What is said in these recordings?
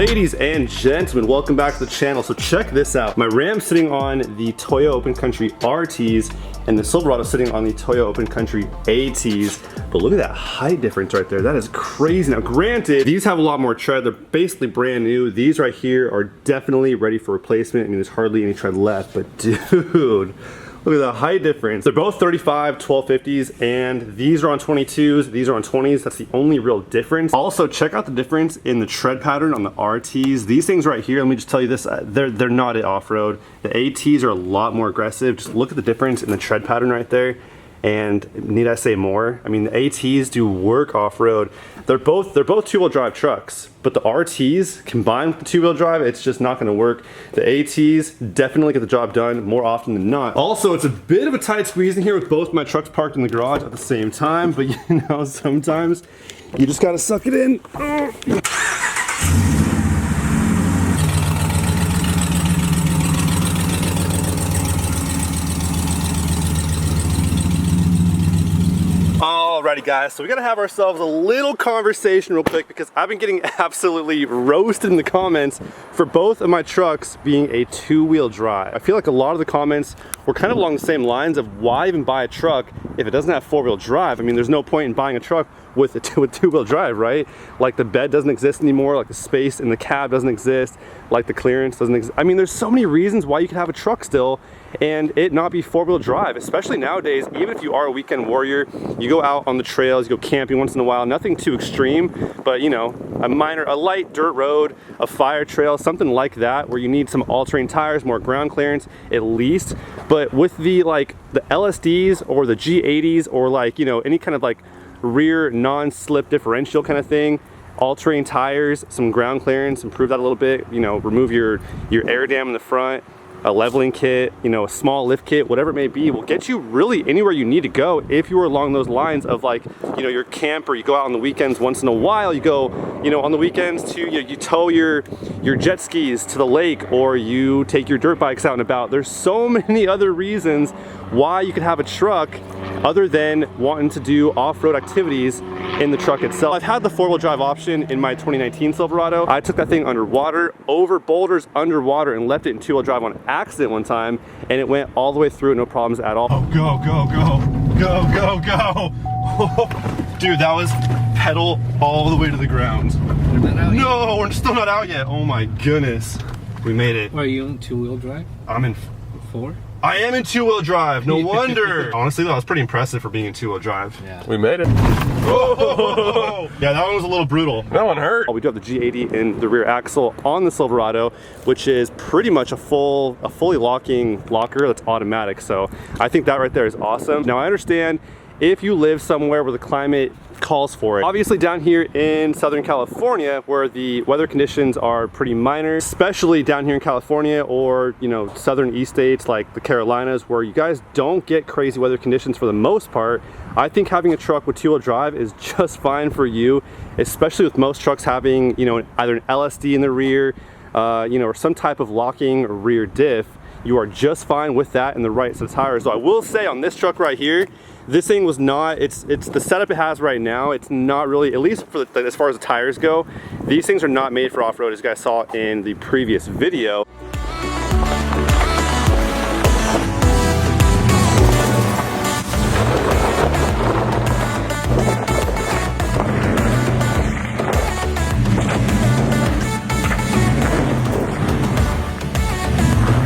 Ladies and gentlemen, welcome back to the channel. So check this out. My Ram's sitting on the Toyo Open Country RTs and the Silverado sitting on the Toyo Open Country ATs. But look at that height difference right there. That is crazy. Now granted, these have a lot more tread. They're basically brand new. These right here are definitely ready for replacement. I mean, there's hardly any tread left, but dude, look at the height difference. They're both 35 1250s, and these are on 22s, these are on 20s. That's the only real difference. Also, check out the difference in the tread pattern on the RTs. These things right here, let me just tell you this, they're not at off-road. The ATs are a lot more aggressive. Just look at the difference in the tread pattern right there. And need I say more? I mean, the ATs do work off-road. They're both two-wheel drive trucks, but the RTs combined with the two-wheel drive, it's just not gonna work. The ATs definitely get the job done more often than not. Also, it's a bit of a tight squeeze in here with both my trucks parked in the garage at the same time, but you know, sometimes you just gotta suck it in. Alrighty guys, so we gotta have ourselves a little conversation real quick because I've been getting absolutely roasted in the comments for both of my trucks being a two-wheel drive. I feel like a lot of the comments were kind of along the same lines of why even buy a truck if it doesn't have four-wheel drive. I mean, there's no point in buying a truck with a two-wheel drive, right? Like the bed doesn't exist anymore, like the space in the cab doesn't exist, like the clearance doesn't exist. I mean, there's so many reasons why you could have a truck still and it not be four-wheel drive, especially nowadays. Even if you are a weekend warrior, you go out on the trails, you go camping once in a while, nothing too extreme, but you know, a light dirt road, a fire trail, something like that, where you need some all-terrain tires, more ground clearance at least. But with the LSDs or the G80s or like, you know, any kind of like rear non-slip differential kind of thing, all-terrain tires, some ground clearance, improve that a little bit, you know, remove your air dam in the front, a leveling kit, you know, a small lift kit, whatever it may be, will get you really anywhere you need to go if you are along those lines of like, you know, your camper, you go out on the weekends once in a while, you go, you know, on the weekends to, you tow your jet skis to the lake, or you take your dirt bikes out and about. There's so many other reasons why you could have a truck other than wanting to do off-road activities in the truck itself. I've had the four-wheel drive option in my 2019 Silverado. I took that thing underwater, over boulders underwater, and left it in two-wheel drive on accident one time, and it went all the way through, no problems at all. Oh, go, go, go, go, go, go. Dude, that was pedal all the way to the ground. No, we're still not out yet. Oh my goodness. We made it. Are you in two-wheel drive? I'm in four? I am in two-wheel drive, no wonder. Honestly, that was pretty impressive for being in two-wheel drive. Yeah. We made it. Oh! Yeah, that one was a little brutal. That one hurt. We do have the G80 in the rear axle on the Silverado, which is pretty much a fully locking locker that's automatic. So I think that right there is awesome. Now I understand if you live somewhere where the climate calls for it. Obviously down here in Southern California, where the weather conditions are pretty minor, especially down here in California or, you know, southern east states like the Carolinas, where you guys don't get crazy weather conditions for the most part, I think having a truck with two-wheel drive is just fine for you, especially with most trucks having, you know, either an LSD in the rear, you know, or some type of locking rear diff. You are just fine with that in the right set of tires. So I will say on this truck right here, this thing was not, it's the setup it has right now, it's not really, at least for as far as the tires go, these things are not made for off-road, as you guys saw in the previous video.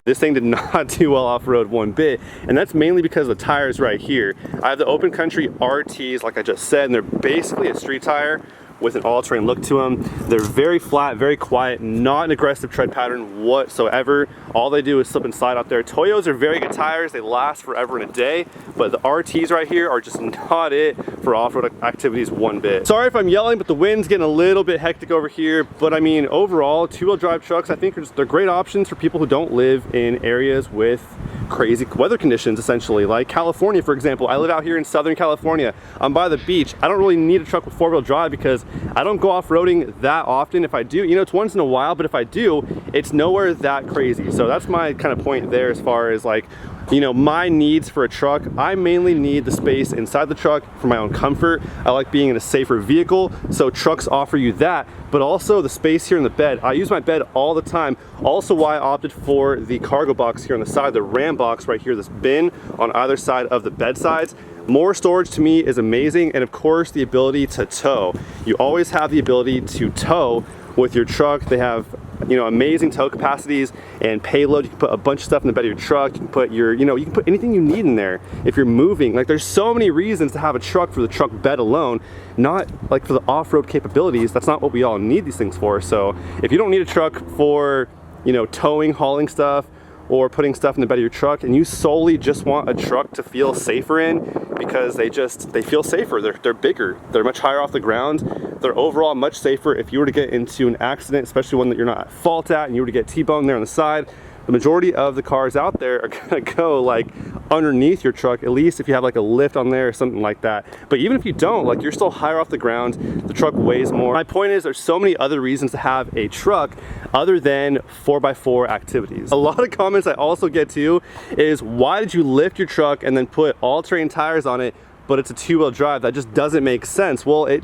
This thing did not do well off-road one bit, and that's mainly because of the tires right here. I have the Open Country RTs, like I just said, and they're basically a street tire with an all-terrain look to them. They're very flat, very quiet, not an aggressive tread pattern whatsoever. All they do is slip and slide out there. Toyos are very good tires. They last forever and a day, but the RTs right here are just not it for off-road activities one bit. Sorry if I'm yelling, but the wind's getting a little bit hectic over here. But I mean, overall, two-wheel drive trucks, I think they're great options for people who don't live in areas with crazy weather conditions, essentially. Like California, for example. I live out here in Southern California. I'm by the beach. I don't really need a truck with four-wheel drive because I don't go off-roading that often. If I do, you know, it's once in a while, but if I do, it's nowhere that crazy. So that's my kind of point there as far as like you know, my needs for a truck, I mainly need the space inside the truck for my own comfort. I like being in a safer vehicle, so trucks offer you that, but also the space here in the bed. I use my bed all the time. Also why I opted for the cargo box here on the side, the Ram box right here, this bin on either side of the bed sides. More storage to me is amazing, and of course the ability to tow. You always have the ability to tow with your truck. They have, you know, amazing tow capacities and payload. You can put a bunch of stuff in the bed of your truck. You can put your, you know, you can put anything you need in there if you're moving. Like, there's so many reasons to have a truck for the truck bed alone, not like for the off-road capabilities. That's not what we all need these things for. So if you don't need a truck for, you know, towing, hauling stuff, or putting stuff in the bed of your truck, and you solely just want a truck to feel safer in because they feel safer, they're bigger, they're much higher off the ground, they're overall much safer. If you were to get into an accident, especially one that you're not at fault at, and you were to get T-boned there on the side, the majority of the cars out there are gonna go like underneath your truck, at least if you have like a lift on there or something like that. But even if you don't, like, you're still higher off the ground, the truck weighs more. My point is, there's so many other reasons to have a truck other than 4x4 activities. A lot of comments I also get too is, why did you lift your truck and then put all-terrain tires on it, but it's a two-wheel drive? That just doesn't make sense. Well, it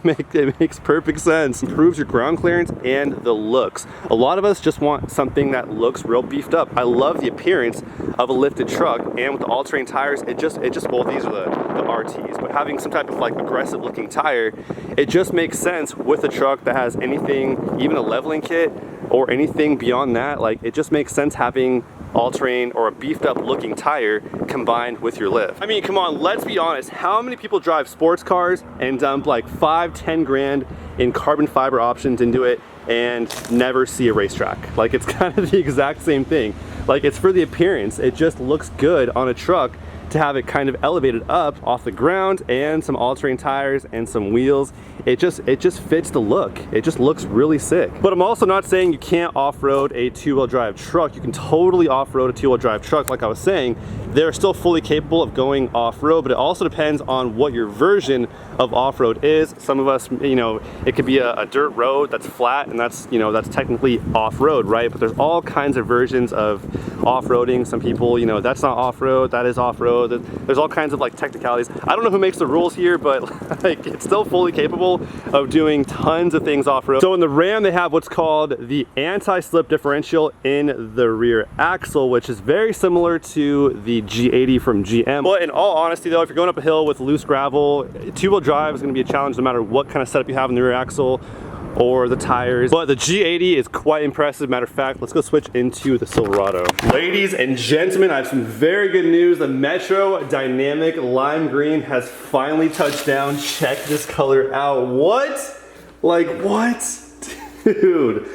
makes perfect sense. Improves your ground clearance and the looks. A lot of us just want something that looks real beefed up. I love the appearance of a lifted truck, and with the all-terrain tires, it just well, these are the RTs, but having some type of like aggressive looking tire, it just makes sense with a truck that has anything, even a leveling kit or anything beyond that. Like, it just makes sense having all-terrain or a beefed up looking tire combined with your lift. I mean, come on, let's be honest. How many people drive sports cars and dump like 5-10 grand in carbon fiber options into it and never see a racetrack? Like, it's kind of the exact same thing. Like, it's for the appearance. It just looks good on a truck to have it kind of elevated up off the ground, and some all-terrain tires and some wheels. It just fits the look. It just looks really sick. But I'm also not saying you can't off-road a two-wheel drive truck. You can totally off-road a two-wheel drive truck. Like I was saying, they're still fully capable of going off-road, but it also depends on what your version of off-road is. Some of us, you know, it could be a dirt road that's flat, and that's, you know, that's technically off-road, right? But there's all kinds of versions of off-roading. Some people, you know, that's not off-road, that is off-road. There's all kinds of like technicalities. I don't know who makes the rules here, but like, it's still fully capable of doing tons of things off-road. So in the Ram, they have what's called the anti-slip differential in the rear axle, which is very similar to the G80 from GM. But in all honesty though, if you're going up a hill with loose gravel, two-wheel drive is going to be a challenge no matter what kind of setup you have in the rear axle or the tires. But the G80 is quite impressive. Matter of fact, let's go switch into the Silverado. Ladies and gentlemen, I have some very good news. The Metro Dynamic Lime Green has finally touched down. Check this color out. What? Like, what? Dude,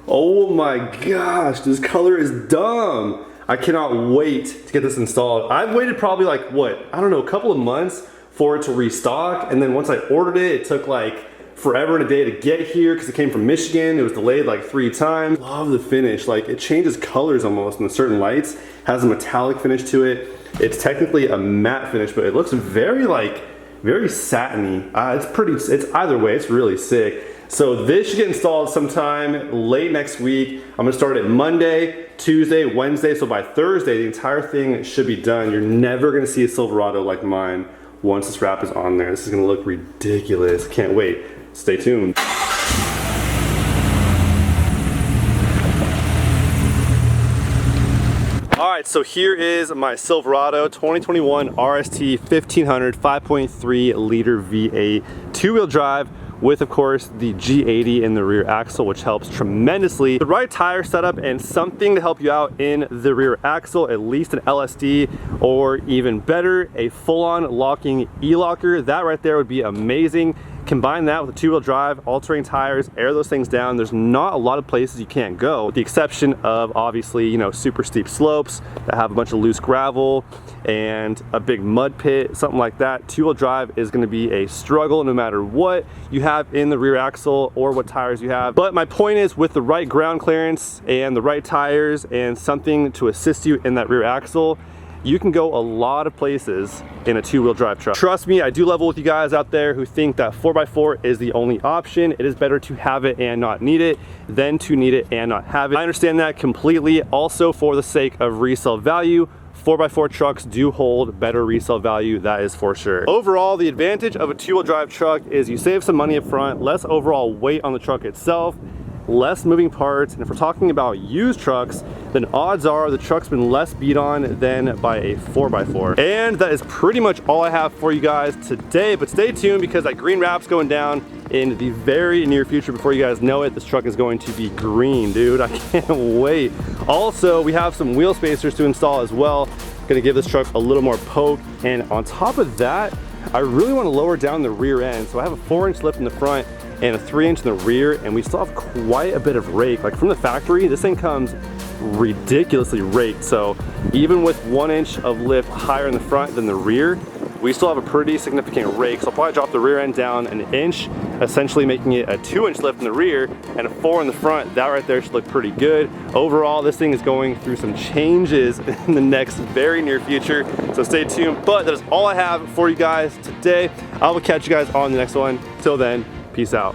oh my gosh, this color is dumb. I cannot wait to get this installed. I've waited probably like, what, I don't know, a couple of months for it to restock, and then once I ordered it, it took like forever and a day to get here because it came from Michigan. It was delayed like 3 times. Love the finish. Like, it changes colors almost in certain lights. Has a metallic finish to it. It's technically a matte finish, but it looks very like, very satiny. It's either way, it's really sick. So this should get installed sometime late next week. I'm gonna start it Monday, Tuesday, Wednesday. So by Thursday, the entire thing should be done. You're never gonna see a Silverado like mine once this wrap is on there. This is gonna look ridiculous. Can't wait. Stay tuned. All right, so here is my Silverado 2021 RST 1500 5.3 liter V8 two-wheel drive with, of course, the G80 in the rear axle, which helps tremendously. The right tire setup and something to help you out in the rear axle, at least an LSD, or even better, a full-on locking e-locker. That right there would be amazing. Combine that with a two-wheel drive, all-terrain tires, air those things down. There's not a lot of places you can't go, with the exception of, obviously, you know, super steep slopes that have a bunch of loose gravel and a big mud pit, something like that. Two-wheel drive is gonna be a struggle no matter what you have in the rear axle or what tires you have. But my point is, with the right ground clearance and the right tires and something to assist you in that rear axle, you can go a lot of places in a two-wheel drive truck. Trust me, I do level with you guys out there who think that 4x4 is the only option. It is better to have it and not need it than to need it and not have it. I understand that completely. Also, for the sake of resale value, 4x4 trucks do hold better resale value, that is for sure. Overall, the advantage of a two-wheel drive truck is you save some money up front, less overall weight on the truck itself, less moving parts, and if we're talking about used trucks, then odds are the truck's been less beat on than by a 4x4. And that is pretty much all I have for you guys today, but stay tuned because that green wrap's going down in the very near future. Before you guys know it, this truck is going to be green, dude. I can't wait. Also, we have some wheel spacers to install as well. Gonna give this truck a little more poke, and on top of that, I really want to lower down the rear end. So I have a 4-inch lift in the front and a 3-inch in the rear, and we still have quite a bit of rake. Like from the factory, this thing comes ridiculously raked. So even with 1 inch of lift higher in the front than the rear, we still have a pretty significant rake. So I'll probably drop the rear end down an inch, essentially making it a 2-inch lift in the rear and a 4 in the front. That right there should look pretty good. Overall, this thing is going through some changes in the next very near future, so stay tuned. But that is all I have for you guys today. I will catch you guys on the next one. Till then, peace out.